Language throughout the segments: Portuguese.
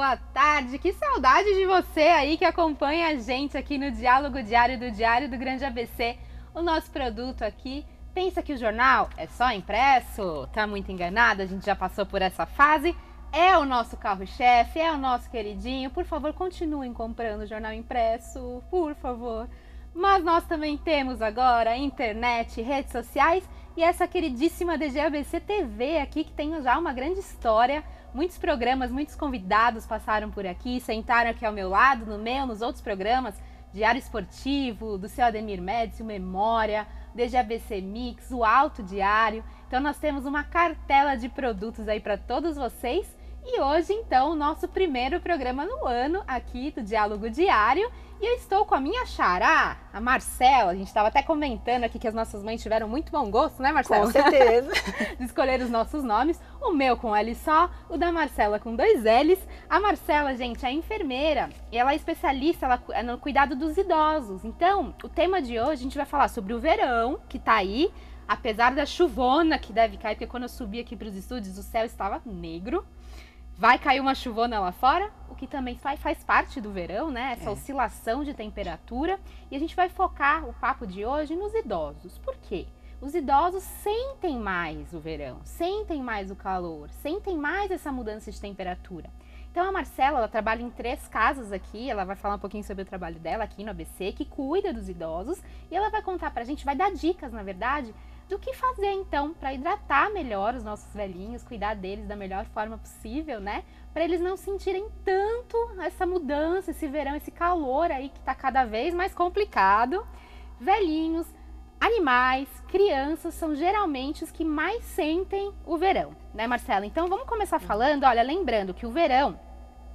boa tarde. Que saudade de você aí que acompanha a gente aqui no Diálogo Diário do Grande ABC. O nosso produto aqui, pensa que o jornal é só impresso? Tá muito enganado, a gente já passou por essa fase. É o nosso carro-chefe, é o nosso queridinho. Por favor, continuem comprando o jornal impresso, por favor. Mas nós também temos agora internet, redes sociais e essa queridíssima DGABC TV aqui, que tem já uma grande história. Muitos programas, muitos convidados passaram por aqui, sentaram aqui ao meu lado, no meu, nos outros programas, Diário Esportivo, do seu Ademir Médici, o Memória, DGABC Mix, o Alto Diário. Então nós temos uma cartela de produtos aí para todos vocês. E hoje, então, o nosso primeiro programa no ano aqui do Diálogo Diário. E eu estou com a minha xará, a Marcela. A gente estava até comentando aqui que as nossas mães tiveram muito bom gosto, né, Marcela? Com certeza. De escolher os nossos nomes. O meu com L só, o da Marcela com 2 L's. A Marcela, gente, é enfermeira e ela é especialista no cuidado dos idosos. Então, o tema de hoje a gente vai falar sobre o verão, que tá aí. Apesar da chuvona que deve cair, porque quando eu subi aqui para os estúdios o céu estava negro. Vai cair uma chuvona lá fora, o que também faz parte do verão, né? Essa oscilação de temperatura. E a gente vai focar o papo de hoje nos idosos. Por quê? Os idosos sentem mais o verão, sentem mais o calor, sentem mais essa mudança de temperatura. Então a Marcela, ela trabalha em 3 casas aqui, ela vai falar um pouquinho sobre o trabalho dela aqui no ABC, que cuida dos idosos. E ela vai contar pra gente, vai dar dicas, na verdade, do que fazer então para hidratar melhor os nossos velhinhos, cuidar deles da melhor forma possível, né? Para eles não sentirem tanto essa mudança, esse verão, esse calor aí que tá cada vez mais complicado. Velhinhos, animais, crianças são geralmente os que mais sentem o verão, né, Marcela? Então vamos começar falando, olha, lembrando que o verão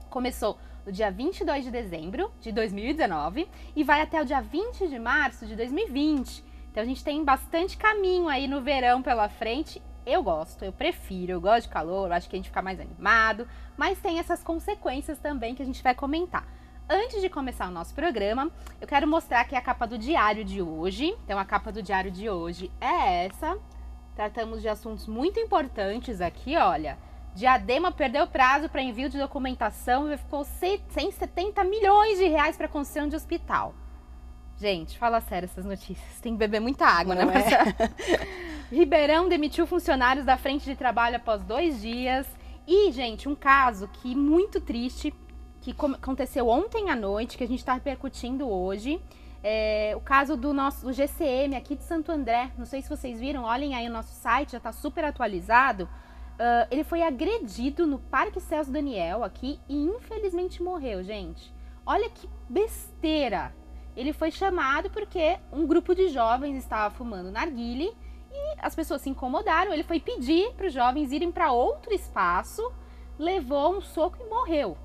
começou no dia 22 de dezembro de 2019 e vai até o dia 20 de março de 2020. Então a gente tem bastante caminho aí no verão pela frente. Eu gosto, eu prefiro, eu gosto de calor, eu acho que a gente fica mais animado, mas tem essas consequências também que a gente vai comentar. Antes de começar o nosso programa, eu quero mostrar aqui a capa do diário de hoje. Então a capa do diário de hoje é essa. Tratamos de assuntos muito importantes aqui, olha. Diadema perdeu prazo para envio de documentação e ficou 170 milhões de reais para construção de hospital. Gente, fala sério essas notícias. Tem que beber muita água, né, Marcela? Ribeirão demitiu funcionários da frente de trabalho após 2 dias. E, gente, um caso que muito triste, que aconteceu ontem à noite, que a gente está repercutindo hoje. O caso do GCM aqui de Santo André. Não sei se vocês viram, olhem aí o nosso site, já está super atualizado. Ele foi agredido no Parque Celso Daniel aqui e infelizmente morreu, gente. Olha que besteira! Ele foi chamado porque um grupo de jovens estava fumando narguilé e as pessoas se incomodaram. Ele foi pedir para os jovens irem para outro espaço, levou um soco e morreu.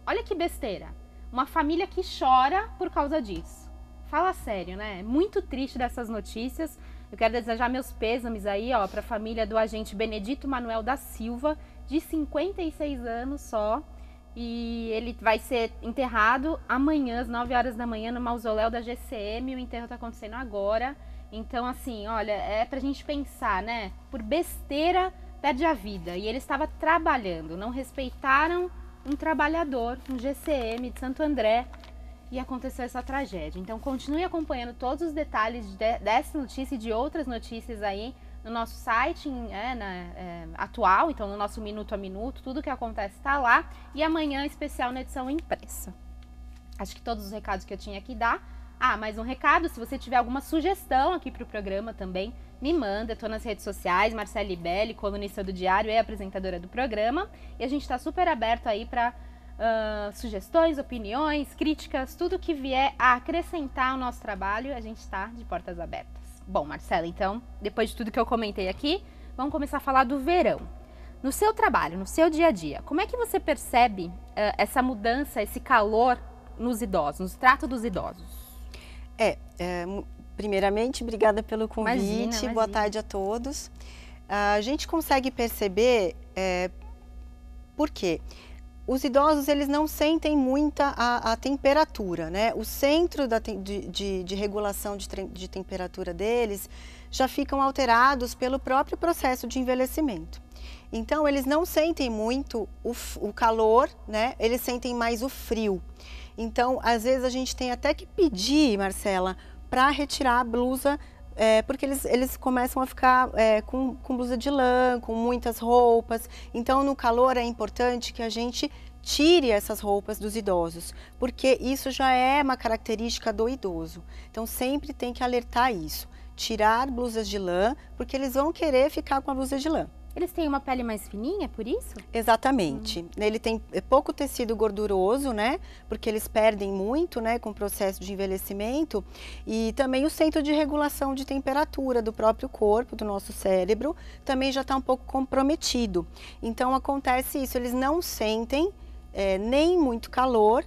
Olha que besteira. Uma família que chora por causa disso. Fala sério, né? É muito triste dessas notícias. Eu quero desejar meus pêsames aí, ó, para a família do agente Benedito Manuel da Silva, de 56 anos só. E ele vai ser enterrado amanhã, às 9 horas da manhã, no mausoléu da GCM. O enterro tá acontecendo agora. Então, assim, olha, é pra gente pensar, né? Por besteira, perde a vida. E ele estava trabalhando. Não respeitaram um trabalhador, um GCM de Santo André. E aconteceu essa tragédia. Então, continue acompanhando todos os detalhes dessa notícia e de outras notícias aí no nosso site atual, então no nosso Minuto a Minuto, tudo que acontece está lá. E amanhã, especial na edição impressa. Acho que todos os recados que eu tinha aqui dá. Mais um recado, se você tiver alguma sugestão aqui para o programa também, me manda. Eu tô nas redes sociais, Marcela Libelli, colunista do Diário e apresentadora do programa. E a gente está super aberto aí para sugestões, opiniões, críticas, tudo que vier a acrescentar ao nosso trabalho, a gente está de portas abertas. Bom, Marcela, então, depois de tudo que eu comentei aqui, vamos começar a falar do verão. No seu trabalho, no seu dia a dia, como é que você percebe essa mudança, esse calor nos idosos, no trato dos idosos? Primeiramente, obrigada pelo convite, imagina. Boa tarde a todos. A gente consegue perceber por quê? os idosos, eles não sentem muita a temperatura, né? O centro de regulação de temperatura deles já ficam alterados pelo próprio processo de envelhecimento. Então, eles não sentem muito o calor, né? Eles sentem mais o frio. Então, às vezes a gente tem até que pedir, Marcela, para retirar a blusa, porque eles começam a ficar com blusa de lã, com muitas roupas. Então, no calor é importante que a gente tire essas roupas dos idosos, porque isso já é uma característica do idoso. Então, sempre tem que alertar isso. Tirar blusas de lã, porque eles vão querer ficar com a blusa de lã. Eles têm uma pele mais fininha, por isso? Exatamente. Ele tem pouco tecido gorduroso, né? Porque eles perdem muito, né? Com o processo de envelhecimento. E também o centro de regulação de temperatura do próprio corpo, do nosso cérebro, também já está um pouco comprometido. Então, acontece isso. Eles não sentem nem muito calor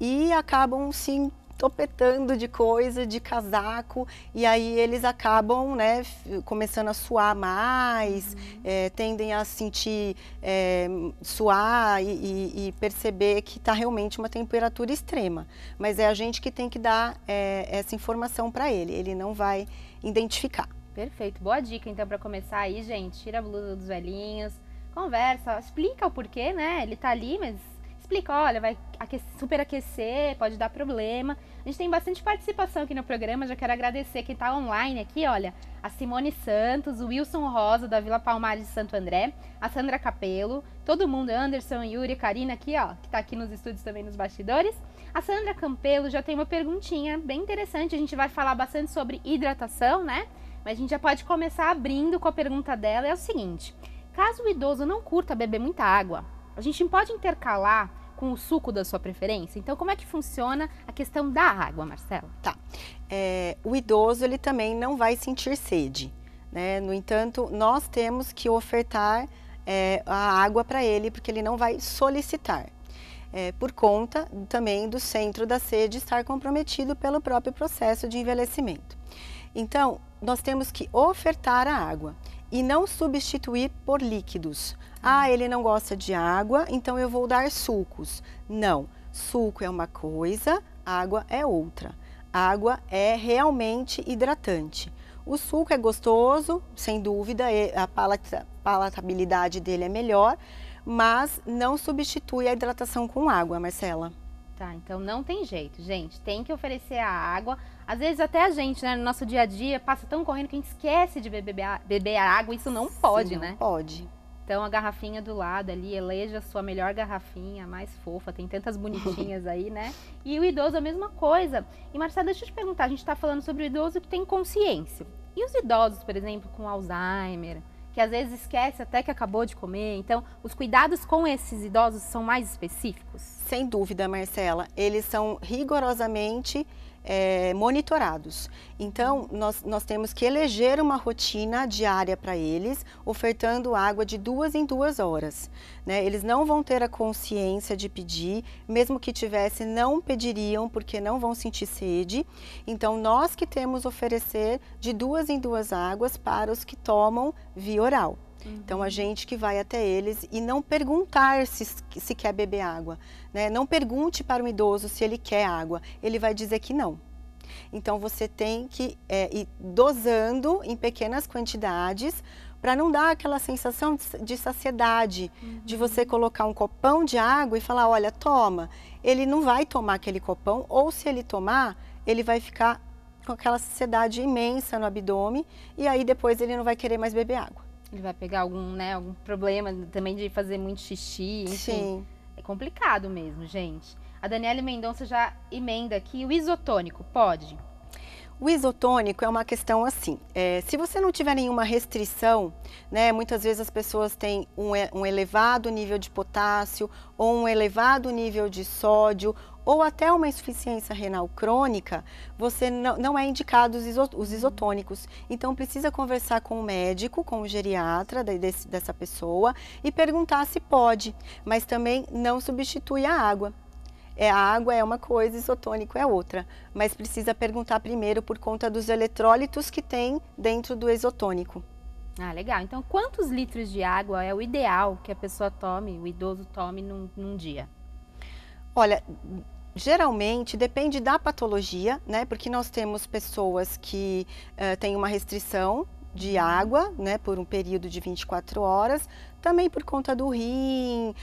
e acabam, sim, topetando de coisa, de casaco, e aí eles acabam, né, começando a suar mais, tendem a sentir suar e perceber que está realmente uma temperatura extrema. Mas é a gente que tem que dar essa informação para ele não vai identificar. Perfeito, boa dica então para começar aí, gente. Tira a blusa dos velhinhos, conversa, explica o porquê, né? Ele tá ali, mas explica, olha, vai superaquecer, pode dar problema. A gente tem bastante participação aqui no programa, já quero agradecer quem está online aqui, olha, a Simone Santos, o Wilson Rosa, da Vila Palmares de Santo André, a Sandra Capello, todo mundo, Anderson, Yuri, Karina aqui, ó, que está aqui nos estúdios também nos bastidores. A Sandra Campelo já tem uma perguntinha bem interessante, a gente vai falar bastante sobre hidratação, né? Mas a gente já pode começar abrindo com a pergunta dela, é o seguinte: caso o idoso não curta beber muita água, a gente pode intercalar com o suco da sua preferência? Então, como é que funciona a questão da água, Marcela? Tá. O idoso, ele também não vai sentir sede, né? No entanto, nós temos que ofertar a água para ele, porque ele não vai solicitar. Por conta também do centro da sede estar comprometido pelo próprio processo de envelhecimento. Então, nós temos que ofertar a água e não substituir por líquidos. Ah, ele não gosta de água, então eu vou dar sucos. Não, suco é uma coisa, água é outra. Água é realmente hidratante. O suco é gostoso, sem dúvida, a palatabilidade dele é melhor, mas não substitui a hidratação com água, Marcela. Tá, então não tem jeito, gente, tem que oferecer a água. Às vezes até a gente, né, no nosso dia a dia, passa tão correndo que a gente esquece de beber a água, isso não pode, né? Não pode. Então a garrafinha do lado ali, eleja a sua melhor garrafinha, mais fofa, tem tantas bonitinhas aí, né? E o idoso a mesma coisa. E Marcela, deixa eu te perguntar, a gente tá falando sobre o idoso que tem consciência. E os idosos, por exemplo, com Alzheimer, que às vezes esquece até que acabou de comer, então os cuidados com esses idosos são mais específicos? Sem dúvida, Marcela, eles são rigorosamente monitorados. Então, nós temos que eleger uma rotina diária para eles, ofertando água de 2 em 2 horas. Né? Eles não vão ter a consciência de pedir, mesmo que tivesse, não pediriam, porque não vão sentir sede. Então, nós que temos oferecer de 2 em 2 águas para os que tomam via oral. Então, a gente que vai até eles e não perguntar se quer beber água, né? Não pergunte para um idoso se ele quer água, ele vai dizer que não. Então, você tem que ir dosando em pequenas quantidades para não dar aquela sensação de saciedade, de você colocar um copão de água e falar, olha, toma. Ele não vai tomar aquele copão, ou se ele tomar, ele vai ficar com aquela saciedade imensa no abdômen e aí depois ele não vai querer mais beber água. Ele vai pegar algum problema também de fazer muito xixi, enfim. Sim. É complicado mesmo, gente. A Daniela Mendonça já emenda aqui, o isotônico, pode? O isotônico é uma questão assim, se você não tiver nenhuma restrição, né, muitas vezes as pessoas têm um elevado nível de potássio, ou um elevado nível de sódio, ou até uma insuficiência renal crônica, você não é indicado os isotônicos. Então, precisa conversar com o médico, com o geriatra dessa pessoa e perguntar se pode, mas também não substitui a água. A água é uma coisa, isotônico é outra, mas precisa perguntar primeiro por conta dos eletrólitos que tem dentro do isotônico. Ah, legal. Então, quantos litros de água é o ideal que a pessoa tome, o idoso tome num dia? Olha, geralmente depende da patologia, né? Porque nós temos pessoas que têm uma restrição de água, né? Por um período de 24 horas, também por conta do rim,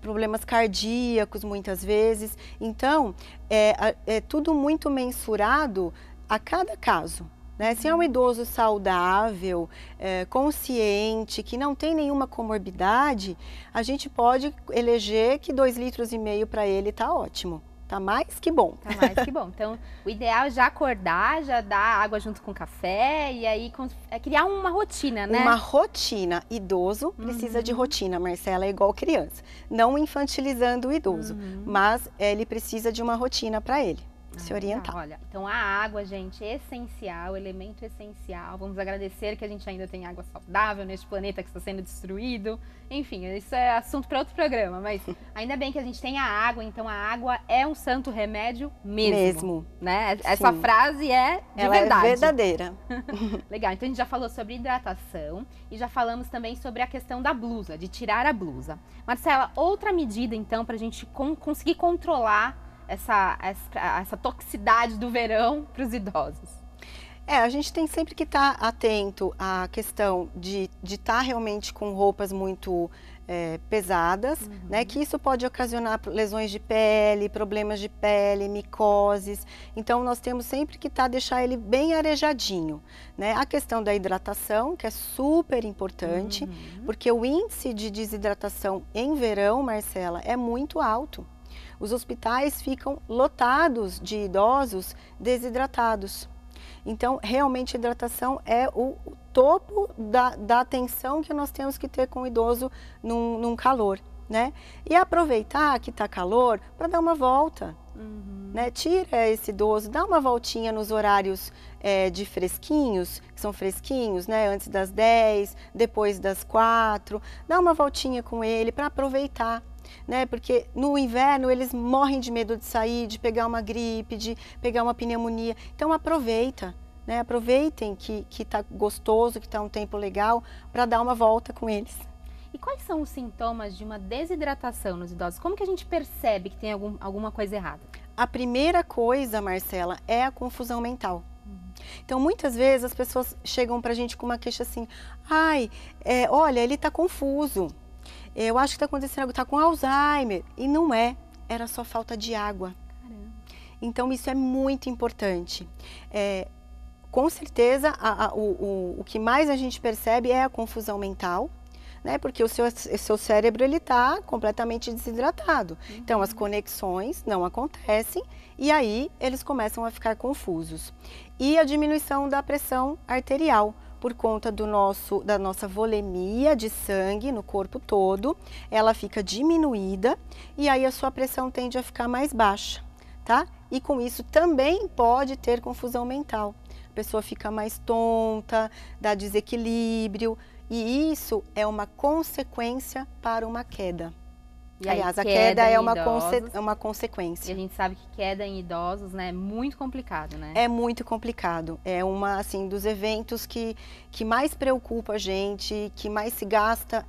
problemas cardíacos muitas vezes. Então, é tudo muito mensurado a cada caso. Né? Se é um idoso saudável, consciente, que não tem nenhuma comorbidade, a gente pode eleger que 2,5 litros para ele está ótimo. Tá mais que bom. Tá mais que bom. Então, o ideal é já acordar, já dar água junto com café e aí criar uma rotina, né? Uma rotina. Idoso precisa de rotina, Marcela, é igual criança. Não infantilizando o idoso, mas ele precisa de uma rotina para ele. Se orientar. Olha, então a água, gente, é essencial, elemento essencial. Vamos agradecer que a gente ainda tem água saudável neste planeta que está sendo destruído. Enfim, isso é assunto para outro programa, mas ainda bem que a gente tem a água, então a água é um santo remédio mesmo. Né? Essa frase é de verdade. É verdadeira. Legal, então a gente já falou sobre hidratação e já falamos também sobre a questão da blusa, de tirar a blusa. Marcela, outra medida então para a gente conseguir controlar essa toxicidade do verão para os idosos? A gente tem sempre que estar atento à questão de estar realmente com roupas muito pesadas, né? Que isso pode ocasionar lesões de pele, problemas de pele, micoses. Então, nós temos sempre que deixar ele bem arejadinho, né? A questão da hidratação, que é super importante, porque o índice de desidratação em verão, Marcela, é muito alto. Os hospitais ficam lotados de idosos desidratados. Então, realmente, a hidratação é o topo da atenção que nós temos que ter com o idoso num calor, né? E aproveitar que está calor para dar uma volta, né? Tira esse idoso, dá uma voltinha nos horários de fresquinhos, que são fresquinhos, né? Antes das 10, depois das 4, dá uma voltinha com ele para aproveitar. Né? Porque no inverno eles morrem de medo de sair, de pegar uma gripe, de pegar uma pneumonia. Então aproveita, né? Aproveitem que tá gostoso, que tá um tempo legal, para dar uma volta com eles. E quais são os sintomas de uma desidratação nos idosos? Como que a gente percebe que tem alguma coisa errada? A primeira coisa, Marcela, é a confusão mental. Então, muitas vezes as pessoas chegam pra gente com uma queixa assim, olha, ele tá confuso. Eu acho que está acontecendo algo, está com Alzheimer. E não é, era só falta de água. Caramba. Então, isso é muito importante. Com certeza, o que mais a gente percebe é a confusão mental, né? Porque o seu cérebro está completamente desidratado. Então, as conexões não acontecem e aí eles começam a ficar confusos. E a diminuição da pressão arterial, por conta da nossa volemia de sangue no corpo todo, ela fica diminuída e aí a sua pressão tende a ficar mais baixa, tá? E com isso também pode ter confusão mental. A pessoa fica mais tonta, dá desequilíbrio e isso é uma consequência para uma queda. E aí, aliás, a queda é uma consequência. E a gente sabe que queda em idosos, né, é muito complicado, né? É muito complicado. É assim, dos eventos que mais preocupa a gente, que mais se gasta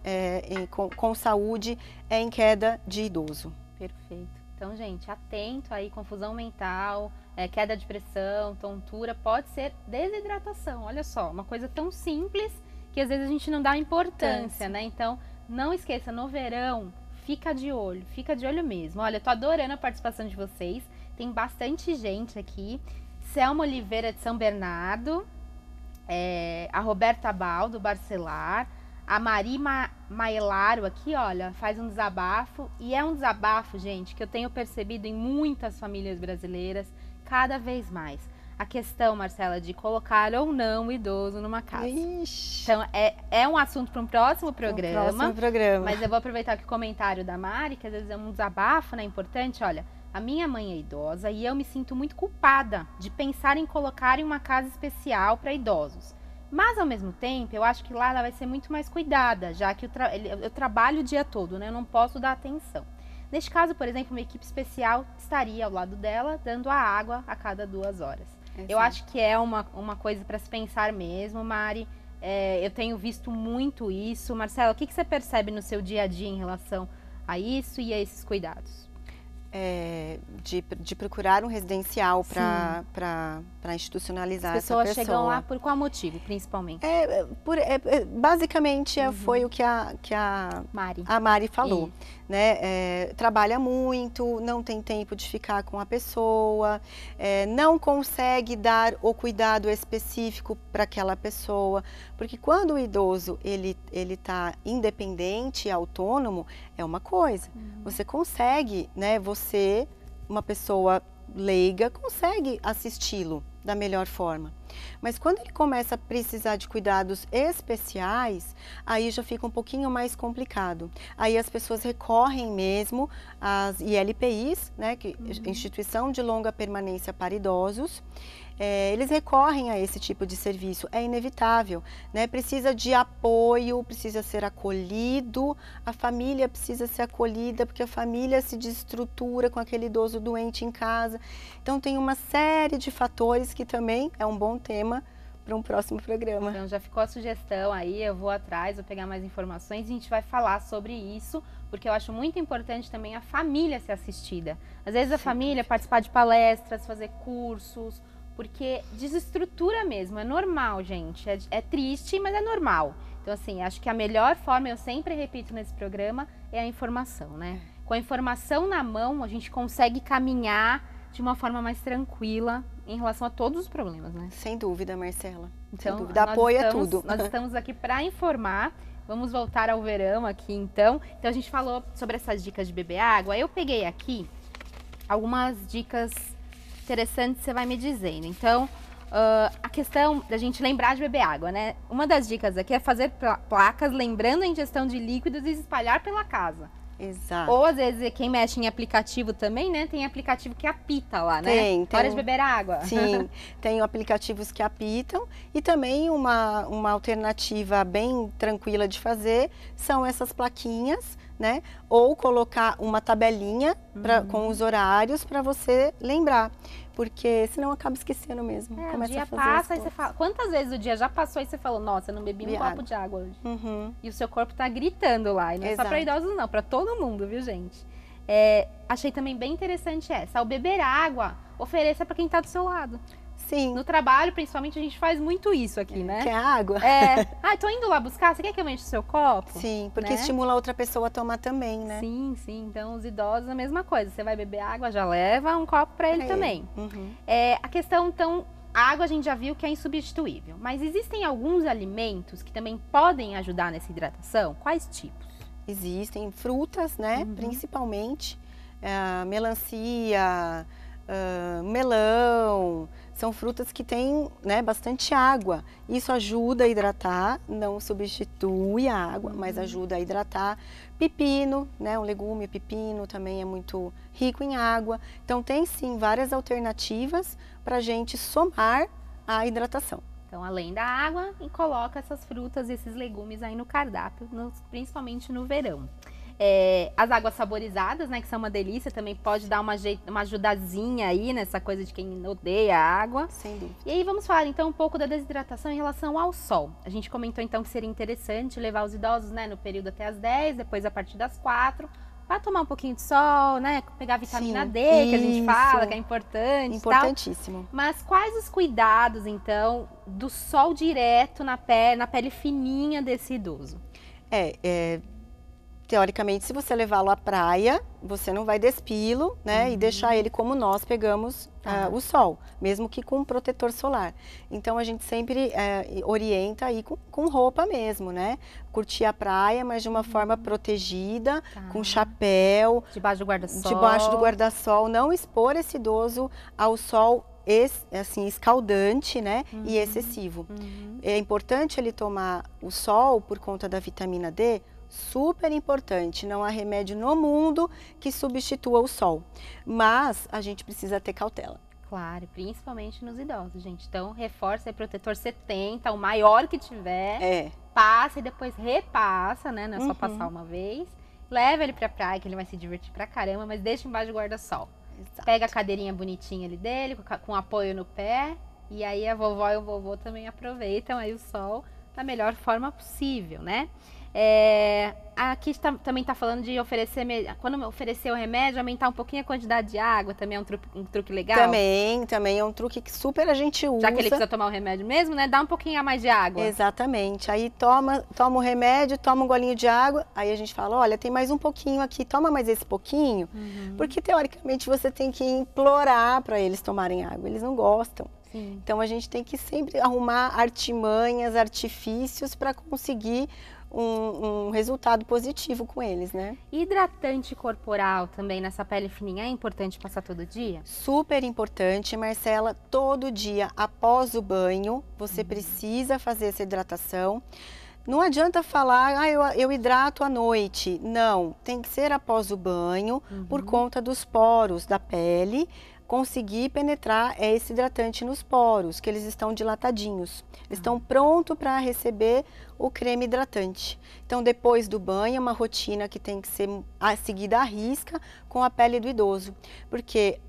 com saúde, é em queda de idoso. Perfeito. Então, gente, atento aí, confusão mental, queda de pressão, tontura, pode ser desidratação. Olha só, uma coisa tão simples que às vezes a gente não dá importância, né? Então, não esqueça, no verão, fica de olho mesmo. Olha, eu tô adorando a participação de vocês. Tem bastante gente aqui. Selma Oliveira de São Bernardo, a Roberta Bal do Barcelar, a Mari Maelaro aqui, olha, faz um desabafo. E é um desabafo, gente, que eu tenho percebido em muitas famílias brasileiras, cada vez mais. A questão, Marcela, de colocar ou não o idoso numa casa. Ixi. Então, é um assunto para um próximo programa. Mas eu vou aproveitar que o comentário da Mari, que às vezes é um desabafo, né, importante. Olha, a minha mãe é idosa e eu me sinto muito culpada de pensar em colocar em uma casa especial para idosos. Mas, ao mesmo tempo, eu acho que lá ela vai ser muito mais cuidada, já que eu trabalho o dia todo, né? Eu não posso dar atenção. Neste caso, por exemplo, uma equipe especial estaria ao lado dela, dando a água a cada 2 horas. Exato. Eu acho que é uma coisa para se pensar mesmo, Mari. Eu tenho visto muito isso. Marcela, o que você percebe no seu dia a dia em relação a isso e a esses cuidados? De procurar um residencial para institucionalizar essa pessoa. As pessoas chegam lá por qual motivo, principalmente? Basicamente, foi o que a Mari falou. Né? Trabalha muito, não tem tempo de ficar com a pessoa, não consegue dar o cuidado específico para aquela pessoa, porque quando o idoso ele está independente, autônomo, é uma coisa. Você consegue, né? Você, uma pessoa leiga, consegue assisti-lo da melhor forma. Mas quando ele começa a precisar de cuidados especiais, aí já fica um pouquinho mais complicado. Aí as pessoas recorrem mesmo às ILPIs, né, que Instituição de Longa Permanência para Idosos. Eles recorrem a esse tipo de serviço, é inevitável, né? Precisa de apoio, precisa ser acolhido, a família precisa ser acolhida, porque a família se desestrutura com aquele idoso doente em casa. Então tem uma série de fatores que também é um bom tema para um próximo programa. Então já ficou a sugestão aí, eu vou atrás, vou pegar mais informações e a gente vai falar sobre isso, porque eu acho muito importante também a família ser assistida. Às vezes a família participar de palestras, fazer cursos, porque desestrutura mesmo, é normal, gente. É triste, mas é normal. Então, assim, acho que a melhor forma, eu sempre repito nesse programa, é a informação, né? Com a informação na mão, a gente consegue caminhar de uma forma mais tranquila em relação a todos os problemas, né? Sem dúvida, Marcela. Então, sem dúvida. Apoio é tudo. Nós estamos aqui para informar. Vamos voltar ao verão aqui, então. Então, a gente falou sobre essas dicas de beber água. Eu peguei aqui algumas dicas interessante, você vai me dizendo. Então, a questão da gente lembrar de beber água, né? Uma das dicas aqui é fazer placas lembrando a ingestão de líquidos e espalhar pela casa. Exato. Ou às vezes quem mexe em aplicativo também, né? Tem aplicativo que apita lá, né? Tem. Hora de beber água. Sim, tem aplicativos que apitam e também uma alternativa bem tranquila de fazer são essas plaquinhas, né? Ou colocar uma tabelinha com os horários para você lembrar, porque senão acaba esquecendo mesmo. O dia passa e você fala, quantas vezes o dia já passou e você falou, nossa, eu não bebi um copo de água hoje. E o seu corpo tá gritando lá, e não é só para idosos não, para todo mundo, viu, gente? Achei também bem interessante essa, ao beber água, ofereça para quem tá do seu lado. Sim. No trabalho, principalmente, a gente faz muito isso aqui, né? Quer água? Tô indo lá buscar, você quer que eu enche o seu copo? Sim, porque estimula outra pessoa a tomar também, né? Sim. Então, os idosos, a mesma coisa. Você vai beber água, já leva um copo para ele também. A questão, então, a água a gente já viu que é insubstituível. Mas existem alguns alimentos que também podem ajudar nessa hidratação? Quais tipos? Existem frutas, né? Principalmente. Melancia, melão, são frutas que têm, né, bastante água. Isso ajuda a hidratar, não substitui a água, mas ajuda a hidratar. Pepino, né, um legume, pepino também é muito rico em água. Então tem sim várias alternativas para a gente somar a hidratação. Então, além da água, e coloca essas frutas, esses legumes aí no cardápio, principalmente no verão. As águas saborizadas, né, que são uma delícia, também pode dar uma ajudazinha aí nessa coisa de quem odeia a água. Sem dúvida. E aí vamos falar então um pouco da desidratação em relação ao sol. A gente comentou então que seria interessante levar os idosos, né, no período até as 10, depois a partir das 4, para tomar um pouquinho de sol, né, pegar a vitamina D, que a gente fala, que é importante. Importantíssimo. Tal. Mas quais os cuidados então do sol direto na pele fininha desse idoso? Teoricamente, se você levá-lo à praia, você não vai despí-lo, né? E deixar ele como nós pegamos o sol, mesmo que com protetor solar. Então, a gente sempre orienta aí com roupa mesmo, né? Curtir a praia, mas de uma forma protegida, com chapéu. Debaixo do guarda-sol. Debaixo do guarda-sol. Não expor esse idoso ao sol assim, escaldante, né? E excessivo. É importante ele tomar o sol por conta da vitamina D, super importante, não há remédio no mundo que substitua o sol, mas a gente precisa ter cautela. Claro, principalmente nos idosos, gente. Então, reforça aí protetor 70, o maior que tiver, passa e depois repassa, né? Não é só passar uma vez. Leva ele pra praia, que ele vai se divertir pra caramba, mas deixa embaixo do guarda-sol. Pega a cadeirinha bonitinha ali dele, com apoio no pé, e aí a vovó e o vovô também aproveitam aí o sol da melhor forma possível, né? Aqui também está falando de oferecer, quando oferecer o remédio, aumentar um pouquinho a quantidade de água, também é um truque legal? Também é um truque que super a gente usa. Já que ele precisa tomar o remédio mesmo, né? Dá um pouquinho a mais de água. Exatamente. Aí toma o remédio, toma um golinho de água, aí a gente fala, olha, tem mais um pouquinho aqui, toma mais esse pouquinho, porque teoricamente você tem que implorar para eles tomarem água, eles não gostam. Sim. Então a gente tem que sempre arrumar artimanhas, artifícios para conseguir um resultado positivo com eles, né? Hidratante corporal também nessa pele fininha é importante passar todo dia? Super importante, Marcela. Todo dia após o banho, você precisa fazer essa hidratação. Não adianta falar, eu hidrato à noite. Não, tem que ser após o banho, por conta dos poros da pele, conseguir penetrar esse hidratante nos poros, que eles estão dilatadinhos. Eles estão prontos para receber o creme hidratante. Então, depois do banho, é uma rotina que tem que ser seguida à risca com a pele do idoso. Porque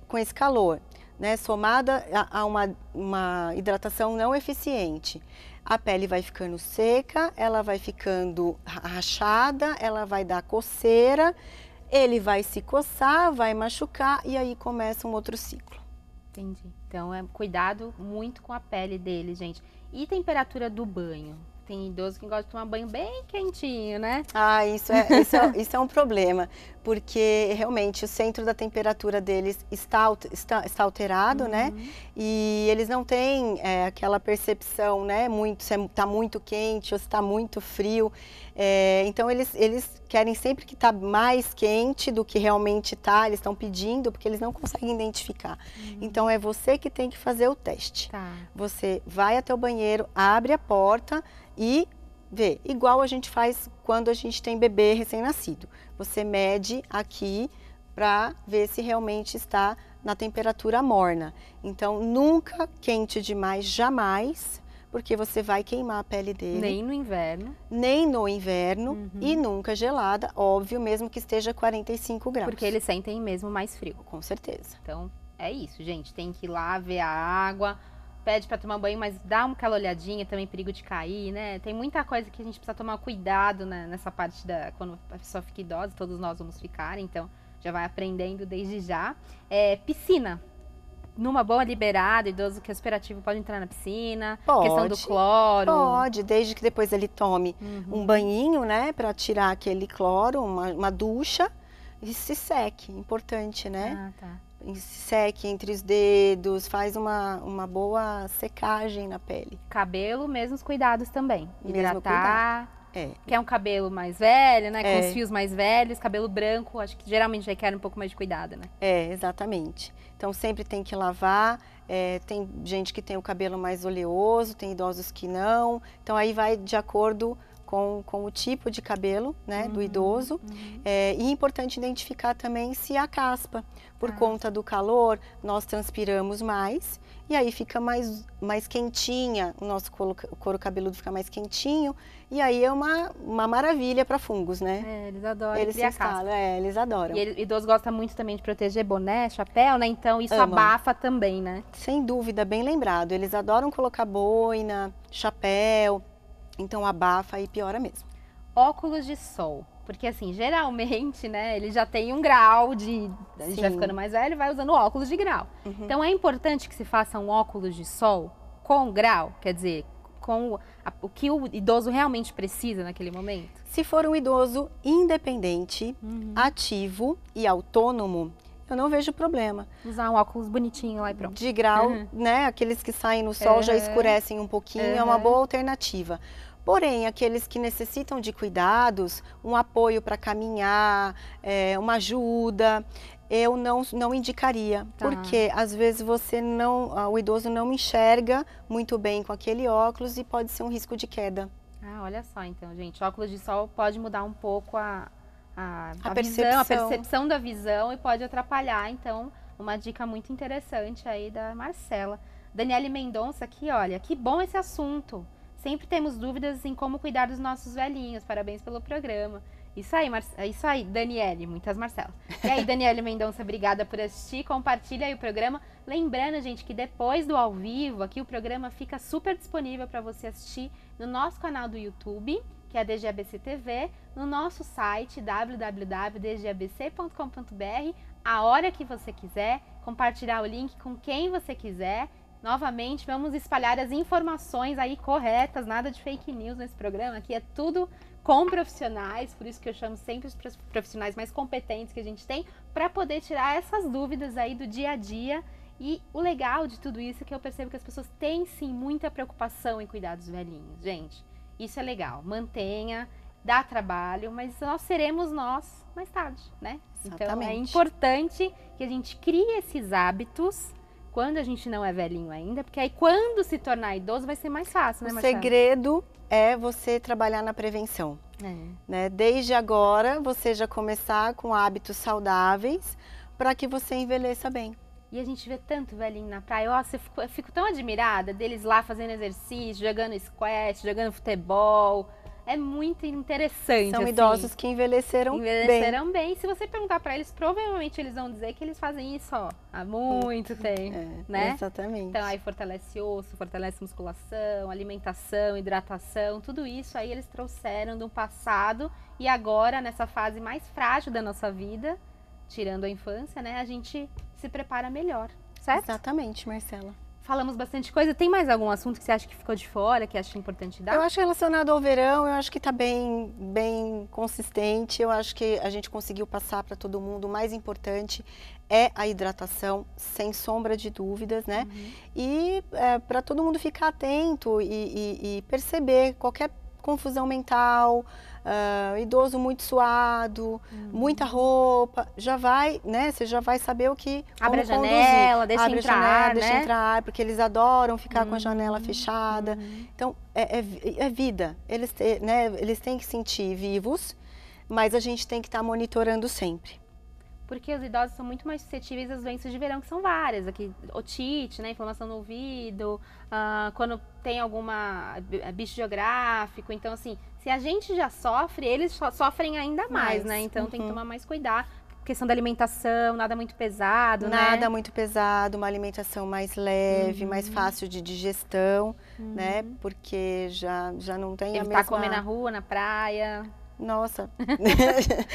com esse calor, né, somada a uma hidratação não eficiente, a pele vai ficando seca, ela vai ficando rachada, ela vai dar coceira, ele vai se coçar, vai machucar e aí começa um outro ciclo. Entendi. Então, cuidado muito com a pele dele, gente. E temperatura do banho? Tem idoso que gosta de tomar banho bem quentinho, né? Isso é um problema, porque realmente o centro da temperatura deles está alterado, né? E eles não têm aquela percepção, né? Se está muito quente ou se está muito frio. Então eles querem sempre que está mais quente do que realmente está, eles estão pedindo, porque eles não conseguem identificar. Então é você que tem que fazer o teste. Tá. Você vai até o banheiro, abre a porta e vê, igual a gente faz quando a gente tem bebê recém-nascido. Você mede aqui para ver se realmente está na temperatura morna. Então, nunca quente demais, jamais, porque você vai queimar a pele dele. Nem no inverno. Nem no inverno e nunca gelada, óbvio, mesmo que esteja 45 graus. Porque eles sentem mesmo mais frio. Com certeza. Então, é isso, gente. Tem que ir lá ver a água, pede para tomar banho, mas dá aquela olhadinha, também perigo de cair, né? Tem muita coisa que a gente precisa tomar cuidado, né, nessa parte quando a pessoa fica idosa, todos nós vamos ficar, então já vai aprendendo desde já. Piscina. Numa boa liberada, idoso que é superativo pode entrar na piscina, questão do cloro. Pode, desde que depois ele tome um banhinho, né, para tirar aquele cloro, uma ducha e se seque, importante, né? Ah, tá. Se seque entre os dedos, faz uma boa secagem na pele. Cabelo, mesmos cuidados também. Mesmo hidratar. Quer um cabelo mais velho, né? Com os fios mais velhos, cabelo branco, acho que geralmente requer um pouco mais de cuidado, né? Exatamente. Então sempre tem que lavar. Tem gente que tem o cabelo mais oleoso, tem idosos que não. Então aí vai de acordo com o tipo de cabelo, né, do idoso. E é importante identificar também se há caspa. Por conta do calor, nós transpiramos mais e aí fica mais quentinha, o nosso couro cabeludo fica mais quentinho e aí é uma maravilha para fungos, né? Eles adoram. Eles se instalam, eles adoram. E idoso gosta muito também de proteger boné, chapéu, né? Então isso abafa também, né? Sem dúvida, bem lembrado. Eles adoram colocar boina, chapéu, então abafa e piora mesmo. Óculos de sol. Porque assim, geralmente, né, ele já tem um grau a gente vai ficando mais velho, vai usando óculos de grau. Então é importante que se faça um óculos de sol com grau, quer dizer, com o que o idoso realmente precisa naquele momento? Se for um idoso independente, ativo e autônomo, eu não vejo problema. Usar um óculos bonitinho lá e pronto. De grau, né, aqueles que saem no sol já escurecem um pouquinho, é uma boa alternativa. Porém, aqueles que necessitam de cuidados, um apoio para caminhar, uma ajuda, eu não indicaria. Porque às vezes o idoso não enxerga muito bem com aquele óculos e pode ser um risco de queda. Olha só então, gente, óculos de sol pode mudar um pouco a percepção da visão e pode atrapalhar. Então, uma dica muito interessante aí da Marcela. Daniele Mendonça aqui, olha, que bom esse assunto. Sempre temos dúvidas em como cuidar dos nossos velhinhos. Parabéns pelo programa. É isso aí, Daniele, muitas Marcelas. E aí, Daniele Mendonça, obrigada por assistir, compartilha aí o programa. Lembrando, gente, que depois do ao vivo, aqui o programa fica super disponível para você assistir no nosso canal do YouTube, que é a DGABC TV, no nosso site www.dgabc.com.br, a hora que você quiser, compartilhar o link com quem você quiser. Novamente, vamos espalhar as informações aí corretas, nada de fake news nesse programa, aqui é tudo com profissionais, por isso que eu chamo sempre os profissionais mais competentes que a gente tem, para poder tirar essas dúvidas aí do dia a dia. E o legal de tudo isso é que eu percebo que as pessoas têm sim muita preocupação em cuidar dos velhinhos, gente. Isso é legal, mantenha, dá trabalho, mas nós seremos nós mais tarde, né? Exatamente. Então é importante que a gente crie esses hábitos quando a gente não é velhinho ainda, porque aí quando se tornar idoso vai ser mais fácil, né, Marcela? O segredo é você trabalhar na prevenção. Né? Desde agora, você já começar com hábitos saudáveis para que você envelheça bem. E a gente vê tanto velhinho na praia. Nossa, eu fico tão admirada deles lá fazendo exercício, jogando squash, jogando futebol. É muito interessante. São assim. idosos que envelheceram bem. Se você perguntar para eles, provavelmente eles vão dizer que eles fazem isso há muito tempo, né? Exatamente. Então aí fortalece osso, fortalece musculação, alimentação, hidratação, tudo isso aí eles trouxeram do passado e agora nessa fase mais frágil da nossa vida, tirando a infância, né? A gente se prepara melhor, certo? Exatamente, Marcela. Falamos bastante coisa. Tem mais algum assunto que você acha que ficou de fora, que acha importante dar? Eu acho relacionado ao verão, eu acho que está bem consistente. Eu acho que a gente conseguiu passar para todo mundo. O mais importante é a hidratação, sem sombra de dúvidas, né? E para todo mundo ficar atento e perceber qualquer confusão mental, idoso muito suado, muita roupa, já vai, né? Você já vai saber o que abre a janela, deixa entrar, deixa entrar, porque eles adoram ficar com a janela fechada. Então, é vida. Eles têm que se sentir vivos, mas a gente tem que estar monitorando sempre. Porque os idosos são muito mais suscetíveis às doenças de verão, que são várias. Aqui, otite, né, inflamação no ouvido, quando tem alguma bicho geográfico. Então, assim, se a gente já sofre, eles sofrem ainda mais, né? Então, tem que tomar mais cuidado. Questão da alimentação, nada muito pesado, né? Nada muito pesado, uma alimentação mais leve, mais fácil de digestão, né? Porque já não tem a mesma... Evitar comer na rua, na praia... Nossa.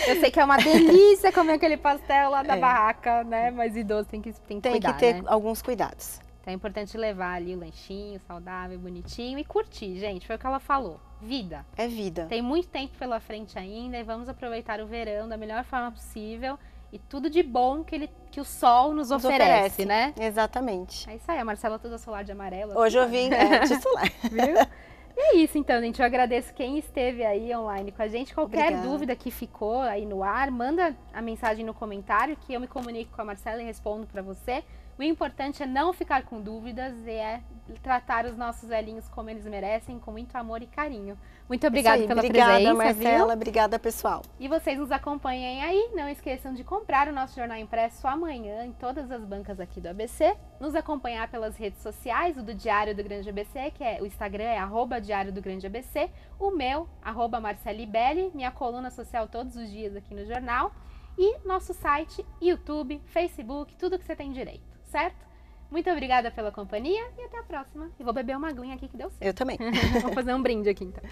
Eu sei que é uma delícia comer aquele pastel lá da barraca, né? Mas idoso tem que cuidar, tem que ter né? alguns cuidados. Então é importante levar ali o lanchinho saudável, bonitinho e curtir, gente. Foi o que ela falou. Vida. É vida. Tem muito tempo pela frente ainda e vamos aproveitar o verão da melhor forma possível e tudo de bom que o sol nos oferece, né? Exatamente. É isso aí, a Marcela toda solar de amarelo. Hoje eu vim de solar. Viu? E é isso então, gente. Eu agradeço quem esteve aí online com a gente. Qualquer dúvida que ficou aí no ar, manda a mensagem no comentário que eu me comunico com a Marcela e respondo para você. O importante é não ficar com dúvidas e é tratar os nossos velhinhos como eles merecem, com muito amor e carinho. Muito obrigada pela presença. Obrigada, Marcela. Viu? Obrigada, pessoal. E vocês nos acompanhem aí. Não esqueçam de comprar o nosso jornal impresso amanhã em todas as bancas aqui do ABC. Nos acompanhar pelas redes sociais, o do Diário do Grande ABC, que o Instagram é @Diário do Grande ABC. O meu, @Marcelibelli, minha coluna social todos os dias aqui no jornal. E nosso site, YouTube, Facebook, tudo que você tem direito, certo? Muito obrigada pela companhia e até a próxima. E vou beber uma aguinha aqui que deu certo. Eu também. Vou fazer um brinde aqui então.